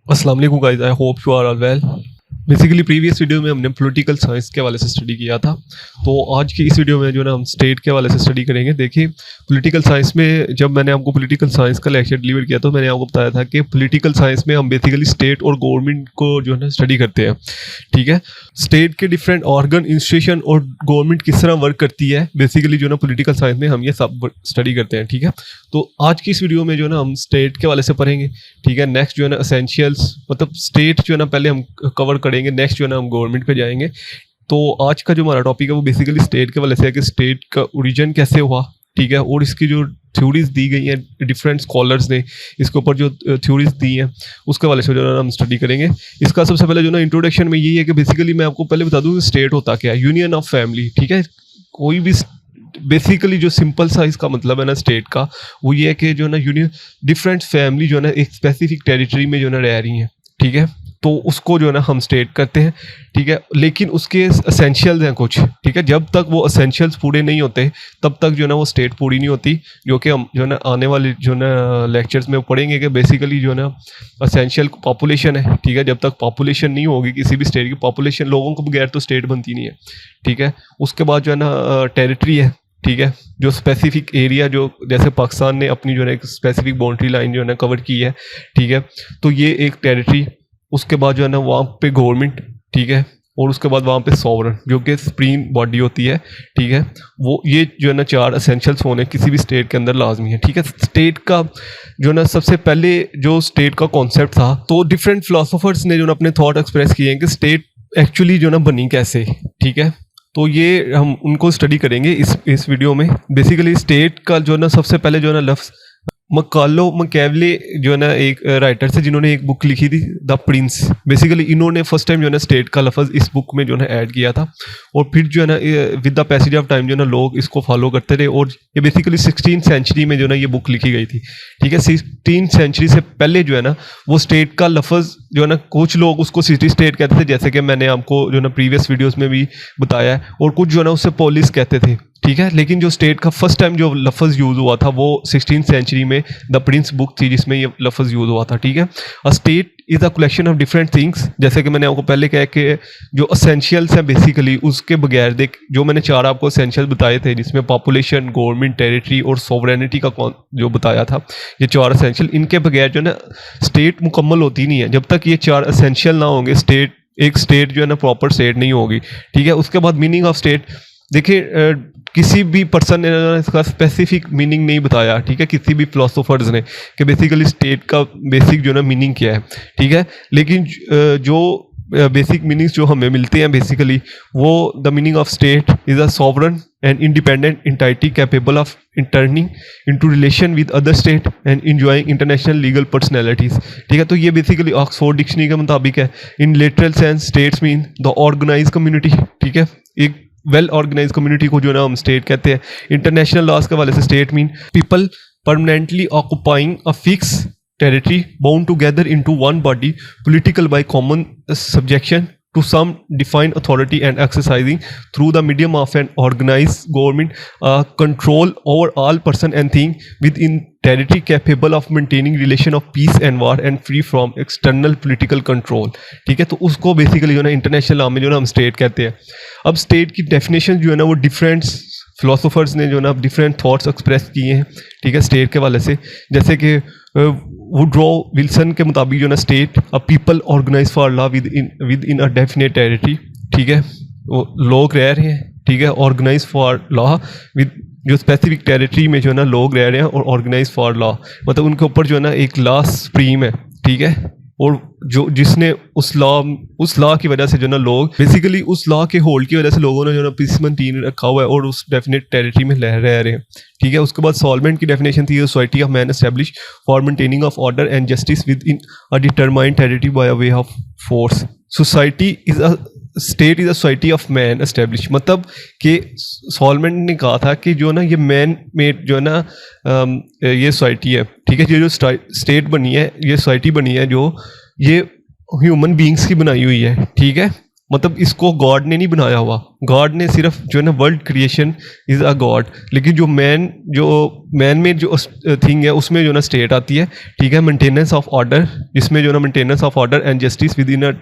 अस्सलाम वालेकुम guys, I hope you are all well. Basically previous video में हमने पॉलिटिकल साइंस के हवाले से स्टडी किया था, तो आज की इस वीडियो में जो है ना हम स्टेट के हवाले से स्टडी करेंगे। देखिए, पॉलिटिकल साइंस में जब मैंने आपको पॉलिटिकल साइंस का लेक्चर डिलीवर किया तो मैंने आपको बताया था कि पॉलिटिकल साइंस में हम बेसिकली स्टेट और गवर्नमेंट को जो है ना स्टडी करते हैं। ठीक है, स्टेट के डिफरेंट ऑर्गन, इंस्टीट्यूशन और गवर्नमेंट किस तरह वर्क करती है, बेसिकली जो है ना पॉलिटिकल साइंस में हम ये सब स्टडी करते हैं। ठीक है, तो आज की इस वीडियो में जो है ना हम स्टेट के हवाले से पढ़ेंगे। ठीक है, नेक्स्ट जो है ना एसेंशियल्स, मतलब स्टेट जो है ना पहले हम कवर करेंगे, नेक्स्ट जो है ना हम गवर्नमेंट पे जाएंगे। तो आज का जो हमारा टॉपिक है वो बेसिकली स्टेट के वाले से है कि स्टेट का ओरिजिन कैसे हुआ। ठीक है, और इसकी जो थ्योरीज दी गई हैं डिफरेंट स्कॉलर्स ने, इसके ऊपर जो थ्योरीज दी हैं उसके वाले से जो है ना हम स्टडी करेंगे। इसका सबसे पहले जो ना इंट्रोडक्शन में यही है कि बेसिकली मैं आपको पहले बता दूं कि स्टेट होता क्या है। Union of family. ठीक है, कोई भी बेसिकली जो सिंपल सा इसका मतलब है ना स्टेट का, वो ये है कि जो है ना यूनियन डिफरेंट फैमिली जो है ना एक स्पेसिफिक टेरिटरी में जो है ना रह रही हैं। ठीक है, तो उसको जो है ना हम स्टेट करते हैं। ठीक है, लेकिन उसके एसेंशियल्स हैं कुछ। ठीक है, जब तक वो एसेंशियल्स पूरे नहीं होते तब तक जो है ना वो स्टेट पूरी नहीं होती, जो कि हम जो है ना आने वाले जो है ना लेक्चर्स में पढ़ेंगे कि बेसिकली जो है ना एसेंशियल पॉपुलेशन है। ठीक है, जब तक पॉपुलेशन नहीं होगी किसी भी स्टेट की, पॉपुलेशन लोगों को बगैर तो स्टेट बनती नहीं है। ठीक है, उसके बाद जो है ना टेरिटरी है। ठीक है, जो स्पेसिफिक एरिया, जो जैसे पाकिस्तान ने अपनी जो है एक स्पेसिफिक बाउंड्री लाइन जो है ना कवर की है। ठीक है, तो ये एक टेरिटरी। उसके बाद जो है ना वहाँ पे गवर्नमेंट। ठीक है, और उसके बाद वहाँ पे सॉवरन जो कि सुप्रीम बॉडी होती है। ठीक है, वो ये जो है ना चार एसेंशियल्स होने किसी भी स्टेट के अंदर लाजमी है। ठीक है, स्टेट का जो ना सबसे पहले जो स्टेट का कॉन्सेप्ट था, तो डिफरेंट फिलोसोफर्स ने जो ना अपने थॉट एक्सप्रेस किए हैं कि स्टेट एक्चुअली जो ना बनी कैसे। ठीक है, तो ये हम उनको स्टडी करेंगे इस वीडियो में। बेसिकली स्टेट का जो ना सबसे पहले जो ना लफ्ज़ मकालो मकैवले जो है ना एक राइटर से, जिन्होंने एक बुक लिखी थी द प्रिंस। बेसिकली इन्होंने फर्स्ट टाइम जो है ना स्टेट का लफ्ज़ इस बुक में जो है ना ऐड किया था, और फिर जो है ना with the passage of time जो है ना लोग इसको फॉलो करते रहे, और ये बेसिकली 16th सेंचुरी में जो है ना ये बुक लिखी गई थी। ठीक है, 16th सेंचुरी से पहले जो है ना वो स्टेट का लफ्ज़ जो है ना कुछ लोग उसको सिटी स्टेट कहते थे, जैसे कि मैंने आपको जो है ना प्रीवियस वीडियोज़ में भी बताया है, और कुछ जो है ना उससे पोलिस कहते थे। ठीक है, लेकिन जो स्टेट का फर्स्ट टाइम जो लफ्ज़ यूज़ हुआ था वो 16th सेंचुरी में द प्रिंस बुक थी जिसमें ये लफ्ज़ यूज़ हुआ था। ठीक है, अ state is a collection of different things, जैसे कि मैंने आपको पहले कहा कि जो असेंशियल्स हैं बेसिकली उसके बगैर, देख जो मैंने चार आपको असेंशियल बताए थे जिसमें पॉपुलेशन, गवर्नमेंट, टेरिटरी और सॉवरेनिटी का जो बताया था, ये चार असेंशियल, इनके बगैर जो है ना स्टेट मुकम्मल होती नहीं है। जब तक ये चार असेंशियल ना होंगे एक स्टेट जो है ना प्रॉपर स्टेट नहीं होगी। ठीक है, उसके बाद मीनिंग ऑफ स्टेट, देखिए किसी भी पर्सन ने इसका स्पेसिफिक मीनिंग नहीं बताया। ठीक है, किसी भी फिलोसोफर्स ने, कि बेसिकली स्टेट का बेसिक जो ना मीनिंग क्या है। ठीक है, लेकिन जो बेसिक मीनिंग्स जो हमें मिलते हैं बेसिकली, वो the meaning of state is a sovereign and independent entity capable of interning into relation with other state and enjoying international legal personalities. ठीक है, तो ये बेसिकली ऑक्सफोर्ड डिक्शनरी के मुताबिक है। In literal sense states mean the organise community. ठीक है, एक वेल ऑर्गेनाइज कम्युनिटी को जो ना हम स्टेट कहते हैं। इंटरनेशनल लॉज के वाले से state mean people permanently occupying a fix territory bound together into one body, political by common subjection to some defined authority and exercising through the medium of an organized government control over all person and thing within territory capable of maintaining relation of peace and war and free from external political control। ठीक है, तो उसको basically जो है ना international law में जो है ना हम स्टेट कहते हैं। अब स्टेट की डेफिनेशन जो है ना वो डिफरेंट फिलोसोफर्स ने जो है ना डिफरेंट थॉट्स एक्सप्रेस किए हैं। ठीक है, स्टेट के वाले से, जैसे कि वुड्रो विल्सन के मुताबिक जो ना state a people organise for law within a definite territory. ठीक है, वो लोग रह रहे हैं। ठीक है, ऑर्गेनाइज फॉर लॉ विद जो स्पेसिफिक टेरिटरी में जो है ना लोग रह रहे हैं, और ऑर्गेनाइज फॉर लॉ मतलब उनके ऊपर जो है ना एक लॉ सुप्रीम है। ठीक है, और जो जिसने उस लॉ की वजह से जो ना लोग बेसिकली उस लॉ के होल्ड की वजह से लोगों ने जो ना पीस मेंटेन रखा हुआ है और उस डेफिनेट टेरिटरी में रह रहे हैं। ठीक है, उसके बाद सॉल्वेंट की डेफिनेशन थी society of man establish for maintaining of order and justice within a determined territory by a way of force. Society is a state is a society of man establish, मतलब कि solvent ने कहा था कि जो ना ये man made जो है ना ये सोसाइटी है। ठीक है, ये जो स्टेट बनी है, ये सोसाइटी बनी है जो ये ह्यूमन बींग्स की बनाई हुई है। ठीक है, मतलब इसको गॉड ने नहीं बनाया हुआ, गॉड ने सिर्फ जो है ना world creation is a God, लेकिन जो मैन में जो थिंग है उसमें जो ना स्टेट आती है, ठीक है, मेंटेनेंस ऑफ ऑर्डर, जिसमें जो ना maintenance of order and justice within a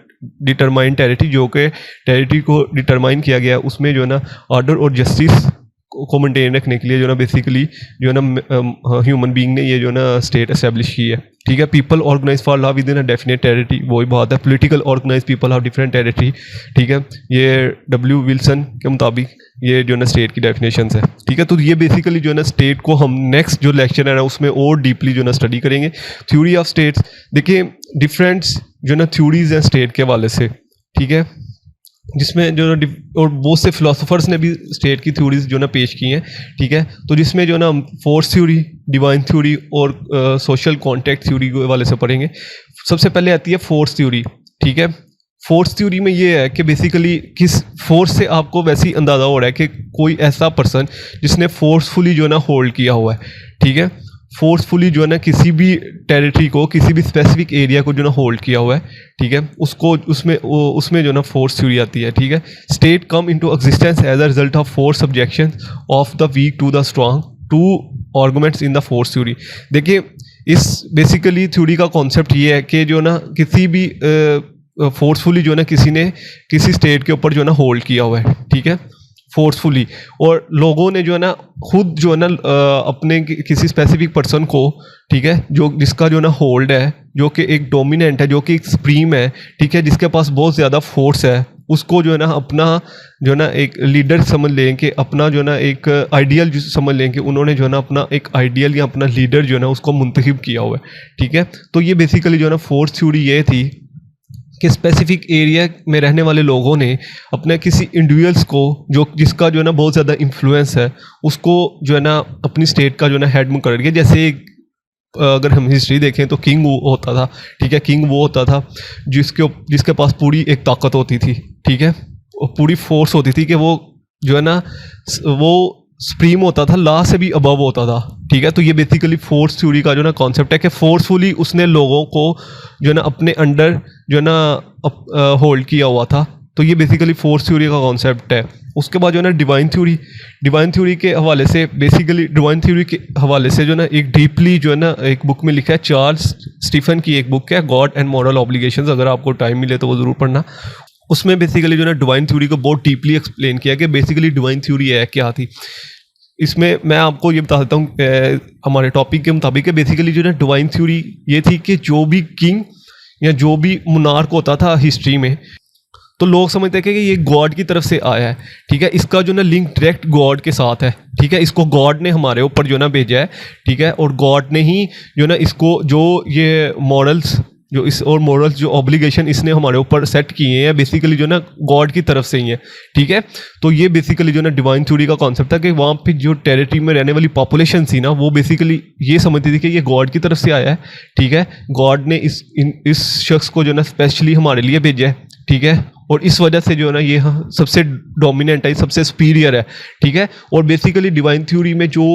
determine territory, जो कि टेरिटरी को डिटरमाइन किया गया है, उसमें जो है ना ऑर्डर और जस्टिस को मेंटेन रखने के लिए जो ना बेसिकली जो है ना ह्यूमन बीइंग ने ये जो ना स्टेट एस्टेब्लिश की है, ठीक है। People organise for law within a definite territory, वही बात है, political organise people of different territory, ठीक है। ये डब्ल्यू विल्सन के मुताबिक ये जो ना स्टेट की डेफिनेशन है, ठीक है। तो ये बेसिकली जो है ना स्टेट को हम नेक्स्ट जो लेक्चर है ना उसमें और डीपली जो ना स्टडी करेंगे। थ्योरी ऑफ स्टेट्स, देखिए डिफरेंट जो ना थ्योरीज हैं स्टेट के हवाले से, ठीक है, जिसमें जो और बहुत से फिलोसोफर्स ने भी स्टेट की थ्योरीज जो ना पेश की हैं, ठीक है। तो जिसमें जो ना फोर्स थ्योरी, डिवाइन थ्योरी और सोशल कॉन्टेक्ट थ्योरी के हवाले से पढ़ेंगे। सबसे पहले आती है फोर्स थ्योरी, ठीक है। फोर्स थ्योरी में ये है कि बेसिकली किस फोर्स से आपको वैसे ही अंदाज़ा हो रहा है कि कोई ऐसा पर्सन जिसने फोर्सफुली जो ना होल्ड किया हुआ है, ठीक है, फोर्सफुली जो है ना किसी भी टेरिटरी को, किसी भी स्पेसिफिक एरिया को जो ना होल्ड किया हुआ है, ठीक है, उसको उसमें जो ना फोर्स थ्योरी आती है, ठीक है। State come into existence as a result of force subjection of the weak to the strong, two arguments in the force theory. देखिए इस बेसिकली थ्योरी का कॉन्सेप्ट ये है कि जो ना किसी भी फोर्सफुली जो ना किसी ने किसी स्टेट के ऊपर जो ना होल्ड किया हुआ है, ठीक है, फोर्सफुली, और लोगों ने जो है ना खुद जो है ना अपने किसी स्पेसिफिक पर्सन को, ठीक है, जो जिसका जो ना होल्ड है, जो कि एक डोमिनेंट है, जो कि एक सुप्रीम है, ठीक है, जिसके पास बहुत ज़्यादा फोर्स है, उसको जो है ना अपना जो है ना एक लीडर समझ लें कि अपना जो है ना एक आइडियल समझ लें कि उन्होंने जो है ना अपना एक आइडियल या अपना लीडर जो है ना उसको मुंतखब किया हुआ है, ठीक है। तो ये बेसिकली जो है ना फोर्स थ्योरी ये थी कि स्पेसिफिक एरिया में रहने वाले लोगों ने अपने किसी इंडिविजुअल्स को जो जिसका जो है ना बहुत ज़्यादा इन्फ्लुएंस है, उसको जो है ना अपनी स्टेट का जो है ना हेड मुकर्रर किया। जैसे अगर हम हिस्ट्री देखें तो किंग वो होता था, ठीक है, किंग वो होता था जिसके पास पूरी एक ताकत होती थी, ठीक है, पूरी फोर्स होती थी कि वो जो है ना वो सुप्रीम होता था, लॉ से भी अबव होता था, ठीक है। तो ये बेसिकली फोर्स थ्योरी का जो ना कॉन्सेप्ट है कि फोर्सफुली उसने लोगों को जो है ना अपने अंडर जो है ना होल्ड किया हुआ था। तो ये बेसिकली फोर्स थ्योरी का कॉन्सेप्ट है। उसके बाद जो है ना डिवाइन थ्योरी के हवाले से, बेसिकली डिवाइन थ्योरी के हवाले से जो ना एक डीपली जो है ना एक बुक में लिखा है, चार्ल्स स्टीफन की एक बुक है, गॉड एंड मॉरल ऑब्लिगेशंस, अगर आपको टाइम मिले तो वो ज़रूर पढ़ना। उसमें बेसिकली जो है ना डिवाइन थ्योरी को बहुत डीपली एक्सप्लेन किया कि बेसिकली डिवाइन थ्योरी है क्या थी। इसमें मैं आपको ये बता देता हूँ हमारे टॉपिक के मुताबिक बेसिकली जो है ना डिवाइन थ्योरी ये थी कि जो भी किंग या जो भी मुनार्क होता था हिस्ट्री में, तो लोग समझते थे कि ये गॉड की तरफ से आया है, ठीक है, इसका जो ना लिंक डायरेक्ट गॉड के साथ है, ठीक है, इसको गॉड ने हमारे ऊपर जो ना भेजा है, ठीक है, और गॉड ने ही जो ना इसको जो ये मॉरल्स जो इस और मॉरल्स जो ऑब्लिगेशन इसने हमारे ऊपर सेट किए हैं बेसिकली जो ना गॉड की तरफ से ही है, ठीक है। तो ये बेसिकली जो ना डिवाइन थ्योरी का कॉन्सेप्ट था कि वहाँ पे जो टेरिटरी में रहने वाली पॉपुलेशन थी ना, वो बेसिकली ये समझती थी कि ये गॉड की तरफ से आया है, ठीक है, गॉड ने इस शख्स को जो ना स्पेशली हमारे लिए भेजा है, ठीक है, और इस वजह से जो है ना ये सबसे डोमिनेंट है, सबसे सुपीरियर है, ठीक है। और बेसिकली डिवाइन थ्योरी में जो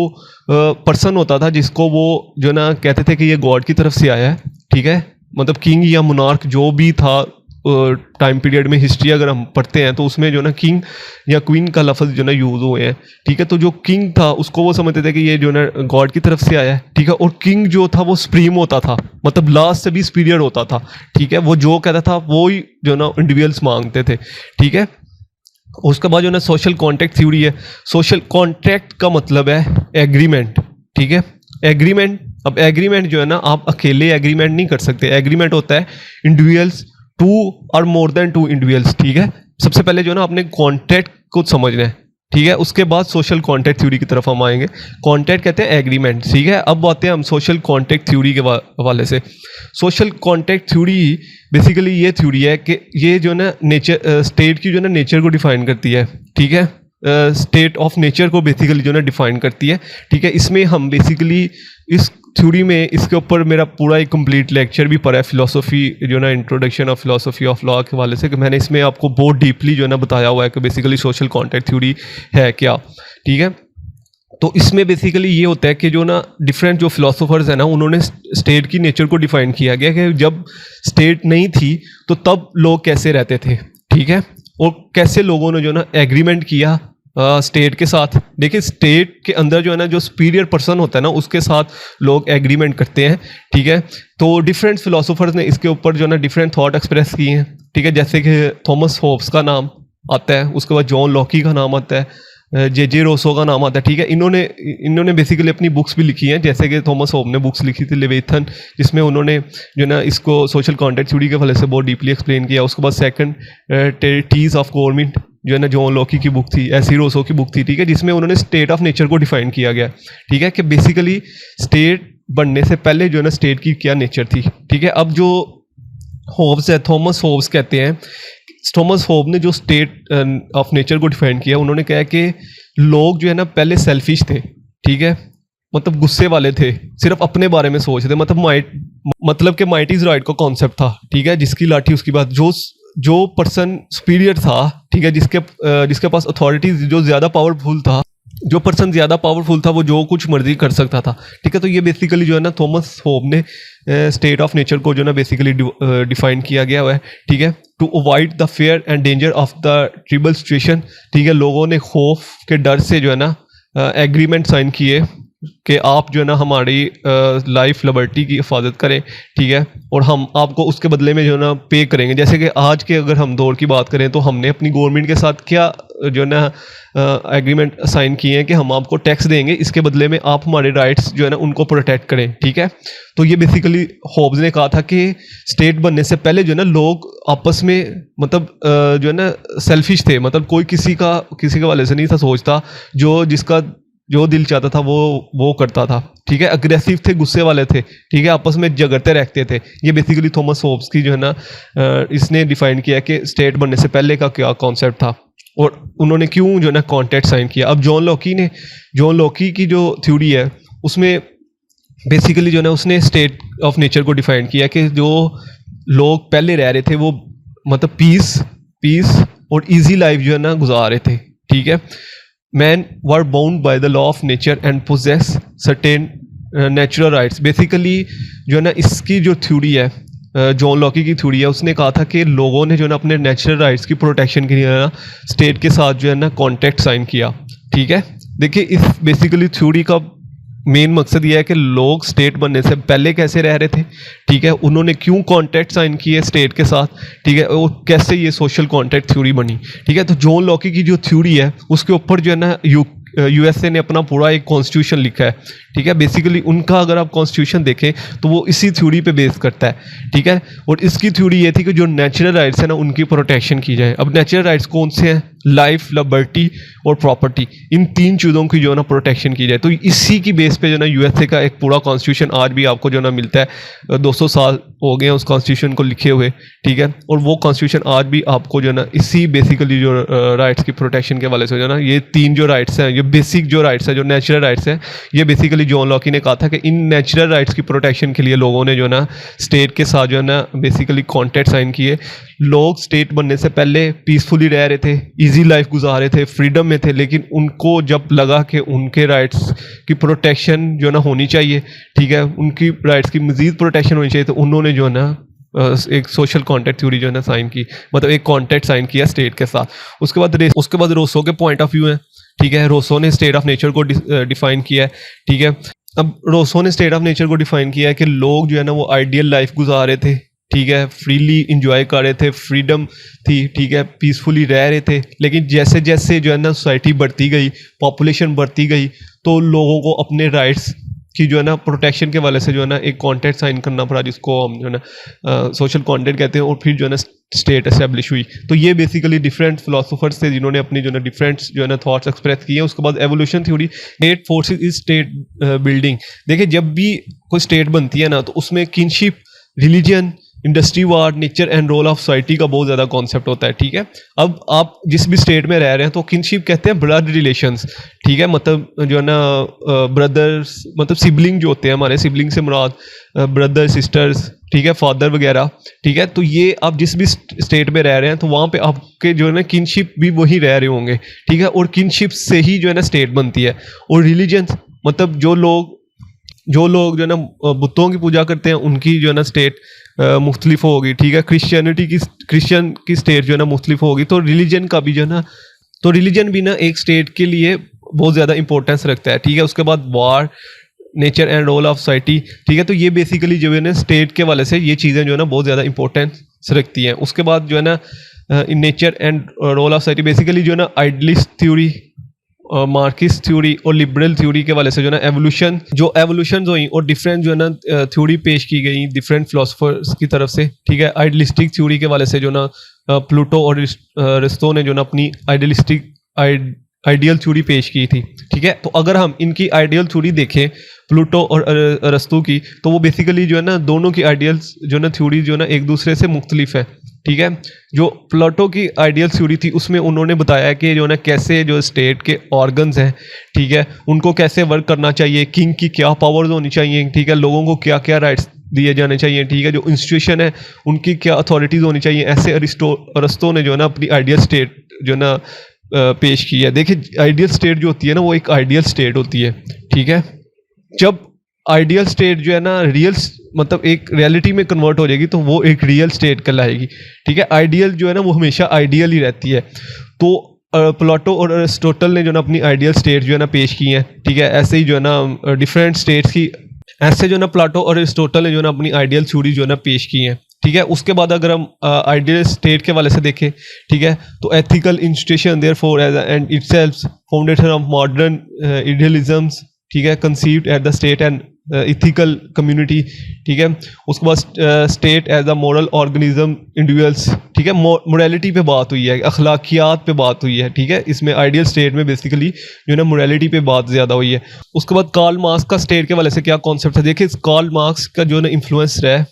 पर्सन होता था जिसको वो जो ना कहते थे कि ये गॉड की तरफ से आया है, ठीक है, मतलब किंग या मुनार्क जो भी था टाइम पीरियड में हिस्ट्री अगर हम पढ़ते हैं तो उसमें जो ना किंग या क्वीन का लफ्ज़ जो ना यूज़ हुए हैं, ठीक है। तो जो किंग था उसको वो समझते थे कि ये जो ना गॉड की तरफ से आया है, ठीक है, और किंग जो था वो सुप्रीम होता था, मतलब लास्ट से भी सुपीरियर होता था, ठीक है, वो जो कहता था वो ही जो ना इंडिविजुअल्स मांगते थे, ठीक है। उसके बाद जो ना सोशल कॉन्ट्रैक्ट थ्योरी है। सोशल कॉन्ट्रैक्ट का मतलब है एग्रीमेंट, ठीक है, एग्रीमेंट। अब एग्रीमेंट जो है ना आप अकेले एग्रीमेंट नहीं कर सकते, एग्रीमेंट होता है इंडिविजुअल्स टू और मोर देन टू इंडिविजुअल्स, ठीक है। सबसे पहले जो है ना आपने कॉन्ट्रैक्ट को समझना है, ठीक है, उसके बाद सोशल कॉन्ट्रैक्ट थ्योरी की तरफ हम आएंगे। कॉन्ट्रैक्ट कहते हैं एग्रीमेंट, ठीक है। अब आते हैं हम सोशल कॉन्ट्रैक्ट थ्योरी के हवाले से। सोशल कॉन्ट्रैक्ट थ्योरी बेसिकली ये थ्योरी है कि ये जो ना नेचर स्टेट की जो ना नेचर को डिफाइन करती है, ठीक है, स्टेट ऑफ नेचर को बेसिकली जो ना डिफाइन करती है, ठीक है। इसमें हम बेसिकली इस थ्योरी में इसके ऊपर मेरा पूरा एक कंप्लीट लेक्चर भी पड़ा है, फिलोसफी जो ना introduction of philosophy of law के हवाले से, कि मैंने इसमें आपको बहुत डीपली जो है ना बताया हुआ है कि बेसिकली सोशल कॉन्ट्रैक्ट थ्योरी है क्या, ठीक है। तो इसमें बेसिकली ये होता है कि जो ना डिफरेंट जो फिलोसोफर्स हैं ना उन्होंने स्टेट की नेचर को डिफाइन किया गया कि जब स्टेट नहीं थी तो तब लोग कैसे रहते थे, ठीक है। और कैसे लोगों ने जो है ना एग्रीमेंट किया स्टेट के साथ। देखिए स्टेट के अंदर जो है ना जो सुपीरियर पर्सन होता है ना उसके साथ लोग एग्रीमेंट करते हैं, ठीक है। तो डिफरेंट फिलोसोफर्स ने इसके ऊपर जो है ना डिफरेंट थॉट एक्सप्रेस किए हैं, ठीक है। जैसे कि थॉमस होब्स का नाम आता है, उसके बाद जॉन लॉकी का नाम आता है, जे रोसो का नाम आता है, ठीक है। इन्होंने बेसिकली अपनी बुक्स भी लिखी हैं, जैसे कि थॉमस होब ने बुक्स लिखी थी लेविथन, जिसमें उन्होंने जो ना इसको सोशल कॉन्ट्रैक्ट थ्योरी के हवाले से बहुत डीपली एक्सप्लेन किया। उसके बाद सेकंड टीज ऑफ गवर्नमेंट जो है ना जॉन लॉकी की बुक थी, एसी रोसो की बुक थी, ठीक है, जिसमें उन्होंने स्टेट ऑफ नेचर को डिफाइन किया गया, ठीक है, कि बेसिकली स्टेट बनने से पहले जो है ना स्टेट की क्या नेचर थी, ठीक है। अब जो होब्स है, थॉमस होब्स कहते हैं, थॉमस होब ने जो स्टेट ऑफ नेचर को डिफाइन किया, उन्होंने कहा कि लोग जो है ना पहले सेल्फिश थे, ठीक है, मतलब गुस्से वाले थे, सिर्फ अपने बारे में सोचते, मतलब कि माइट इज राइट का कॉन्सेप्ट था, ठीक है, जिसकी लाठी उसकी बात। जो पर्सन सुपीरियर था, ठीक है, जिसके पास अथॉरिटी जो ज़्यादा पावरफुल था, जो पर्सन ज़्यादा पावरफुल था वो जो कुछ मर्जी कर सकता था, ठीक है। तो ये बेसिकली जो है ना थॉमस होब ने स्टेट ऑफ नेचर को जो है ना बेसिकली डिफाइन किया गया हुआ है, ठीक है। To avoid the fear and danger of the tribal situation, ठीक है, लोगों ने खौफ के डर से जो है ना एग्रीमेंट साइन किए कि आप जो है ना हमारी लाइफ लिबर्टी की हिफाजत करें, ठीक है, और हम आपको उसके बदले में जो है ना पे करेंगे। जैसे कि आज के अगर हम दौर की बात करें तो हमने अपनी गवर्नमेंट के साथ क्या जो है ना एग्रीमेंट साइन किए हैं कि हम आपको टैक्स देंगे, इसके बदले में आप हमारे राइट्स जो है ना उनको प्रोटेक्ट करें, ठीक है। तो ये बेसिकली होब्स ने कहा था कि स्टेट बनने से पहले जो है ना लोग आपस में मतलब जो है ना सेल्फिश थे, मतलब कोई किसी के वाले से नहीं था सोचता, जो दिल चाहता था वो करता था, ठीक है। अग्रेसिव थे, गुस्से वाले थे, ठीक है, आपस में झगड़ते रहते थे। ये बेसिकली थॉमस होब्स की जो है ना इसने डिफाइन किया कि स्टेट बनने से पहले का क्या कॉन्सेप्ट था और उन्होंने क्यों जो है ना कॉन्ट्रैक्ट साइन किया। अब जॉन लॉकी की जो थ्योरी है उसमें बेसिकली जो है ना उसने स्टेट ऑफ नेचर को डिफाइन किया कि जो लोग पहले रह रहे थे वो मतलब पीस और इजी लाइफ जो है ना गुजार रहे थे, ठीक है। Man were bound by the law of nature and possess certain natural rights. Basically जो है ना इसकी जो थ्योरी है जॉन लॉकी की थ्योरी है, उसने कहा था कि लोगों ने जो है ना अपने नेचुरल राइट्स की प्रोटेक्शन के लिए ना स्टेट के साथ जो है ना कॉन्ट्रैक्ट साइन किया, ठीक है। देखिए इस बेसिकली थ्योरी का मेन मकसद ये है कि लोग स्टेट बनने से पहले कैसे रह रहे थे, ठीक है, उन्होंने क्यों कॉन्ट्रैक्ट साइन किए स्टेट के साथ, ठीक है, और कैसे ये सोशल कॉन्ट्रैक्ट थ्योरी बनी, ठीक है। तो जॉन लॉकी की जो थ्योरी है उसके ऊपर जो है ना यूएसए ने अपना पूरा एक कॉन्स्टिट्यूशन लिखा है, ठीक है। बेसिकली उनका अगर आप कॉन्स्टिट्यूशन देखें तो वो इसी थ्योरी पे बेस करता है, ठीक है। और इसकी थ्योरी ये थी कि जो नेचुरल राइट्स है ना उनकी प्रोटेक्शन की जाए। अब नेचुरल राइट्स कौन से हैं? लाइफ, लिबर्टी और प्रॉपर्टी, इन तीन चीज़ों की जो है ना प्रोटेक्शन की जाए। तो इसी की बेस पे जो है ना यूएसए का एक पूरा कॉन्स्टिट्यूशन आज भी आपको जो है ना मिलता है। 200 साल हो गए हैं उस कॉन्स्टिट्यूशन को लिखे हुए, ठीक है, और वो कॉन्स्टिट्यूशन आज भी आपको जो है ना इसी बेसिकली जो राइट्स की प्रोटेक्शन के वाले से जो है ना ये तीन जो राइट्स हैं, ये बेसिक जो राइट्स है, जो नेचुरल राइट्स हैं, ये बेसिकली जॉन लॉकी ने कहा था कि इन नेचुरल राइट्स की प्रोटेक्शन के लिए लोगों ने जो है ना स्टेट के साथ जो है ना बेसिकली कॉन्ट्रैक्ट साइन किए। लोग स्टेट बनने से पहले पीसफुली रह रहे थे, इजी लाइफ गुजार रहे थे, फ्रीडम में थे, लेकिन उनको जब लगा कि उनके राइट्स की प्रोटेक्शन जो है ना होनी चाहिए, ठीक है, उनकी राइट्स की मज़ीद प्रोटेक्शन होनी चाहिए, तो उन्होंने जो है ना एक सोशल कॉन्ट्रैक्ट थ्योरी जो है ना साइन की, मतलब एक कॉन्ट्रैक्ट साइन किया स्टेट के साथ। उसके बाद रोसो के पॉइंट ऑफ व्यू है, ठीक है, रोसो ने स्टेट ऑफ नेचर को डिफाइन किया है, ठीक है। अब रोसो ने स्टेट ऑफ नेचर को डिफाइन किया है कि लोग जो है ना वो आइडियल लाइफ गुजार रहे थे, ठीक है, फ्रीली इंजॉय कर रहे थे, फ्रीडम थी, ठीक है, पीसफुली रह रहे थे। लेकिन जैसे जैसे जो है ना सोसाइटी बढ़ती गई, पॉपुलेशन बढ़ती गई, तो लोगों को अपने राइट्स की जो है ना प्रोटेक्शन के वाले से जो है ना एक कॉन्ट्रैक्ट साइन करना पड़ा, जिसको हम जो है ना सोशल कॉन्ट्रैक्ट कहते हैं, और फिर जो है ना स्टेट एस्टेब्लिश हुई। तो ये बेसिकली डिफरेंट फिलोसोफर्स थे जिन्होंने अपनी जो है ना डिफरेंट जो है ना थॉट्स एक्सप्रेस किए। उसके बाद evolution theory, state forces is state building. देखिए जब भी कोई स्टेट बनती है ना तो उसमें kinship, religion, industry, war, nature and role of society का बहुत ज़्यादा कॉन्सेप्ट होता है, ठीक है। अब आप जिस भी स्टेट में रह रहे हैं तो किनशिप कहते हैं ब्लड रिलेशंस, ठीक है, मतलब जो है ना ब्रदर्स, मतलब सिबलिंग जो होते हैं हमारे, सिबलिंग से मुराद ब्रदर, सिस्टर्स, ठीक है, फादर वगैरह, ठीक है। तो ये आप जिस भी स्टेट में रह रहे हैं तो वहाँ पे आपके जो है ना किनशिप भी वही रह रहे होंगे, ठीक है, और किनशिप से ही जो है ना स्टेट बनती है। और रिलीजन, मतलब जो लोग जो है ना बुतों की पूजा करते हैं उनकी जो है ना स्टेट मुख्तलिफ होगी, ठीक है। क्रिश्चियन की स्टेट जो है ना मुख्तलिफ होगी, तो रिलीजन का भी जो है ना, तो रिलीजन भी ना एक स्टेट के लिए बहुत ज़्यादा इंपॉर्टेंस रखता है, ठीक है। उसके बाद war, nature and role of society, ठीक है। तो ये बेसिकली जो है ना स्टेट के वाले से ये चीज़ें जो है ना बहुत ज़्यादा इंपॉर्टेंस रखती हैं। उसके बाद जो है ना इन nature and role of society basically जो है ना आइडियलिस्ट थ्योरी, मार्क्सिस्ट थ्योरी और लिबरल थ्योरी के वाले से जो है ना एवोल्यूशन हुई और डिफरेंट जो है ना थ्योरी पेश की गई डिफरेंट फिलोसफर्स की तरफ से, ठीक है। आइडियलिस्टिक थ्योरी के वाले से जो ना प्लूटो और अरिस्टो ने जो ना अपनी आइडियल थ्योरी पेश की थी, ठीक है। तो अगर हम इनकी आइडियल थ्योरी देखें प्लूटो और अरिस्टो की, तो वो बेसिकली जो है ना दोनों की आइडियल्स जो ना थ्योरी जो ना एक दूसरे से मुख्तलिफ है, ठीक है। जो प्लूटो की आइडियल थ्योरी थी उसमें उन्होंने बताया कि जो ना कैसे जो स्टेट के ऑर्गन्स हैं, ठीक है, उनको कैसे वर्क करना चाहिए, किंग की क्या पावर्स होनी चाहिए, ठीक है, लोगों को क्या क्या राइट्स दिए जाने चाहिए, ठीक है, जो इंस्टीट्यूशन है उनकी क्या अथॉरिटीज़ होनी चाहिए। ऐसे अरिस्टो ने जो है ना अपनी आइडियल स्टेट जो ना पेश की है। देखिए आइडियल स्टेट जो होती है ना वो एक आइडियल स्टेट होती है, ठीक है। जब आइडियल स्टेट जो है ना रियल मतलब एक रियलिटी में कन्वर्ट हो जाएगी तो वो एक रियल स्टेट कहलाएगी, ठीक है। आइडियल जो है ना वो हमेशा आइडियल ही रहती है। तो प्लूटो और अरिस्टोटल ने जो ना अपनी आइडियल स्टेट जो है ना पेश की हैं, ठीक है। ऐसे ही जो है ना डिफरेंट स्टेट्स की ऐसे जो ना प्लूटो और अरिस्टोटल ने जो ना अपनी आइडियल थ्योरी जो है ना पेश की हैं, ठीक है। उसके बाद अगर हम आइडियल स्टेट के वाले से देखें, ठीक है, तो ethical institution therefore as end itself foundation of modern idealisms, ठीक है, conceived at the state and ethical community, ठीक है। उसके बाद state as a moral organism individuals, ठीक है। मोरालिटी पे बात हुई है, अखलाकियात पे बात हुई है, ठीक है। इसमें आइडियल स्टेट में बेसिकली जो है ना मोरालिटी पे बात ज़्यादा हुई है। उसके बाद कार्ल मार्क्स का स्टेट के वाले से क्या कॉन्सेप्ट है, देखिए कार्ल मार्क्स का जो है ना इन्फ्लुएंस रहा है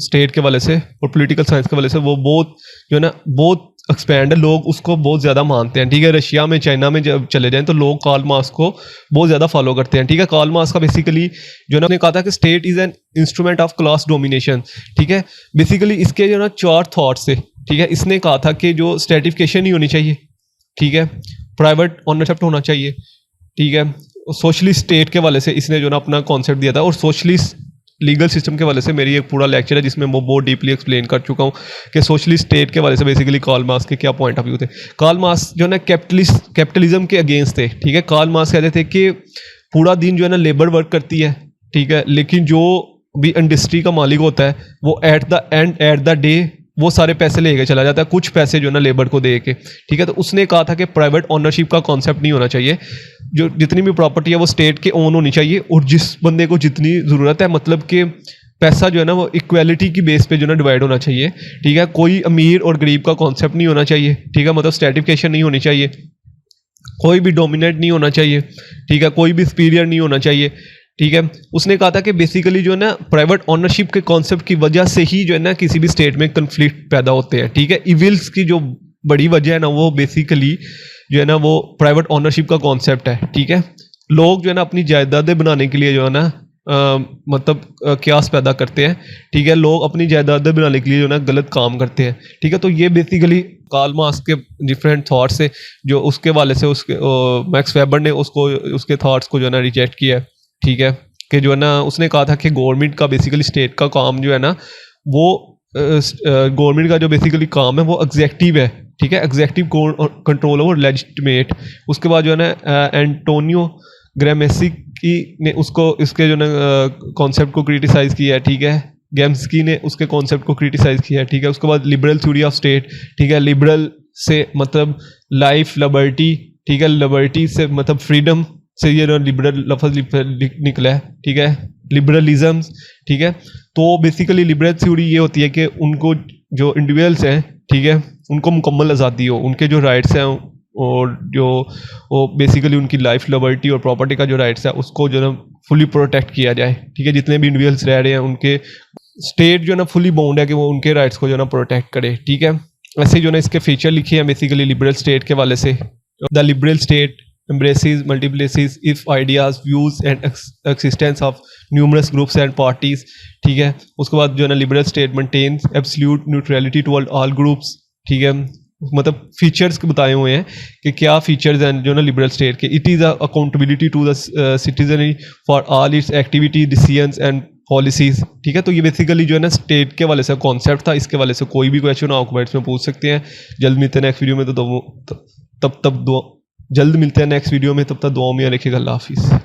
स्टेट के वाले से और पॉलिटिकल साइंस के वाले से, वो बहुत जो है ना बहुत एक्सपैंड है, लोग उसको बहुत ज़्यादा मानते हैं, ठीक है। रशिया में, चाइना में जब चले जाएं तो लोग कार्ल मार्क्स को बहुत ज़्यादा फॉलो करते हैं, ठीक है। कार्ल मार्क्स का बेसिकली जो है ना कहा था कि state is an instrument of class domination, ठीक है। बेसिकली इसके जो ना 4 थॉट्स थे, ठीक है। इसने कहा था कि जो स्ट्रेटिफिकेशन नहीं होनी चाहिए, ठीक है, प्राइवेट ऑनरशिप होना चाहिए, ठीक है। सोशलिस्ट स्टेट के वाले से इसने जो ना अपना कॉन्सेप्ट दिया था, और सोशलिस्ट लीगल सिस्टम के वाले से मेरी एक पूरा लेक्चर है जिसमें मैं बहुत डीपली एक्सप्लेन कर चुका हूँ कि सोशलिस्ट स्टेट के वाले से बेसिकली कार्ल मार्क्स के क्या पॉइंट ऑफ व्यू थे। कार्ल मार्क्स जो ना कैपिटलिज्म के अगेंस्ट थे, ठीक है। कार्ल मार्क्स कहते थे कि पूरा दिन जो है ना लेबर वर्क करती है, ठीक है, लेकिन जो भी इंडस्ट्री का मालिक होता है वो एट द डे वो सारे पैसे लेके चला जाता है, कुछ पैसे जो है ना लेबर को दे के, ठीक है। तो उसने कहा था कि प्राइवेट ओनरशिप का कॉन्सेप्ट नहीं होना चाहिए, जो जितनी भी प्रॉपर्टी है वो स्टेट के ओन होनी चाहिए, और जिस बंदे को जितनी ज़रूरत है, मतलब कि पैसा जो है ना वो इक्वालिटी की बेस पे जो है ना डिवाइड होना चाहिए, ठीक है। कोई अमीर और गरीब का कॉन्सेप्ट नहीं होना चाहिए, ठीक है, मतलब स्ट्रेटिफिकेशन नहीं होनी चाहिए, कोई भी डोमिनेट नहीं होना चाहिए, ठीक है, कोई भी सुपीरियर नहीं होना चाहिए, ठीक है। उसने कहा था कि बेसिकली जो है ना प्राइवेट ओनरशिप के कॉन्सेप्ट की वजह से ही जो है ना किसी भी स्टेट में कन्फ्लिक्ट पैदा होते हैं, ठीक है। इविल्स की जो बड़ी वजह है ना वो बेसिकली जो है ना वो प्राइवेट ओनरशिप का कॉन्सेप्ट है, ठीक है। लोग जो है ना अपनी जायदादें बनाने के लिए जो है ना मतलब क्यास पैदा करते हैं, ठीक है। लोग अपनी जायदादें बनाने के लिए जो है ना गलत काम करते हैं, ठीक है। तो ये बेसिकली कार्ल मार्क्स के डिफरेंट थॉट्स से जो उसके वाले से उसके मैक्स वेबर ने उसको उसके थॉट्स को जो है ना रिजेक्ट किया है, ठीक है। कि जो है ना उसने कहा था कि गवर्नमेंट का बेसिकली स्टेट का काम जो है ना वो गवर्नमेंट का जो बेसिकली काम है वो एग्जेक्टिव है, ठीक है, एग्जेक्टिव कंट्रोल ओवर लेजिटिमेट। उसके बाद जो है ना एंटोनियो ग्रामेसी ने उसको इसके जो ना कॉन्सेप्ट को क्रिटिसाइज़ किया है, ठीक है। गेम्स्की ने उसके कॉन्सेप्ट को क्रिटिसाइज़ किया है, ठीक है। उसके बाद लिबरल थ्योरी ऑफ स्टेट, ठीक है, लिबरल से मतलब लाइफ, लिबर्टी, ठीक है, लिबर्टी से मतलब फ्रीडम से ये लिबरल लफ्ज़ निकला है, ठीक है, लिबरलिज्म, ठीक है। तो बेसिकली लिबरल थ्योरी ये होती है कि उनको जो इंडिविजुअल्स हैं, ठीक है, उनको मुकम्मल आज़ादी हो, उनके जो राइट्स हैं और जो वो बेसिकली उनकी लाइफ, लिबर्टी और प्रॉपर्टी का जो राइट्स है उसको जो है ना फुली प्रोटेक्ट किया जाए, ठीक है। जितने भी इंडिविजुअल्स रह रहे हैं उनके स्टेट जो है ना फुली बाउंड है कि वो उनके राइट्स को जो है ना प्रोटेक्ट करे, ठीक है। ऐसे जो है ना इसके फीचर लिखे हैं बेसिकली लिबरल स्टेट के वाले से। The liberal state embraces multiplices if ideas, views and existence of numerous groups and parties, ठीक है। उसके बाद जो है ना liberal state maintains absolute neutrality toward all groups, ठीक है। मतलब फीचर्स बताए हुए हैं कि क्या फीचर्स हैं जो ना लिबरल स्टेट के। It is accountability to the citizen for all its activity, decisions and policies, ठीक है। तो ये बेसिकली जो है ना स्टेट के वाले से कॉन्सेप्ट था, इसके वाले से कोई भी क्वेश्चन हो आप कमेंट्स में पूछ सकते हैं। जल्द मिलते हैं नेक्स्ट वीडियो में, तो जल्द मिलते हैं नेक्स्ट वीडियो में, तब तक दुआ में याद रखिएगा। अल्लाह हाफिज़।